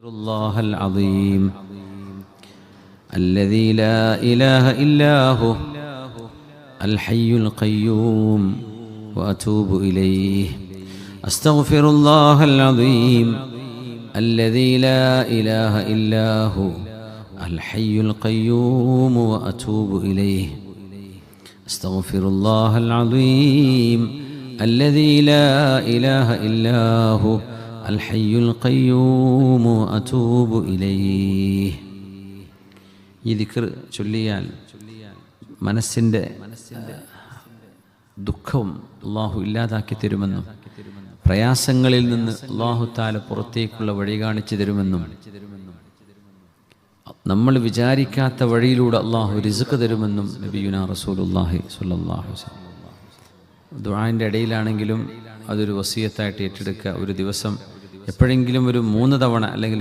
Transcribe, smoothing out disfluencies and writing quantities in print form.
الله العظيم الذي لا إله إلا هو الحي القيوم وأتوب إليه أستغفر الله العظيم الذي لا إله إلا هو الحي القيوم وأتوب إليه أستغفر الله العظيم الذي لا إله إلا هو الحي القيوم وأتوب إليه. ഈ ദിക്ർ ചൊല്ലിയാൽ മനസ്സിൻ്റെ ദുഃഖം അള്ളാഹു ഇല്ലാതാക്കി തരുമെന്നും പ്രയാസങ്ങളിൽ നിന്ന് അള്ളാഹു തആല പുറത്തേക്കുള്ള വഴി കാണിച്ചു തരുമെന്നും നമ്മൾ വിചാരിക്കാത്ത വഴിയിലൂടെ അള്ളാഹു റിസ്ക് തരുമെന്നും നബിയുനാ റസൂലുള്ളാഹി സ്വല്ലല്ലാഹു അലൈഹി വസല്ലം. ദുആന്റെ ഇടയിലാണെങ്കിലും അതൊരു വസിയത്തായിട്ട് ഏറ്റെടുക്കുക. ഒരു ദിവസം എപ്പോഴെങ്കിലും ഒരു 3 തവണ അല്ലെങ്കിൽ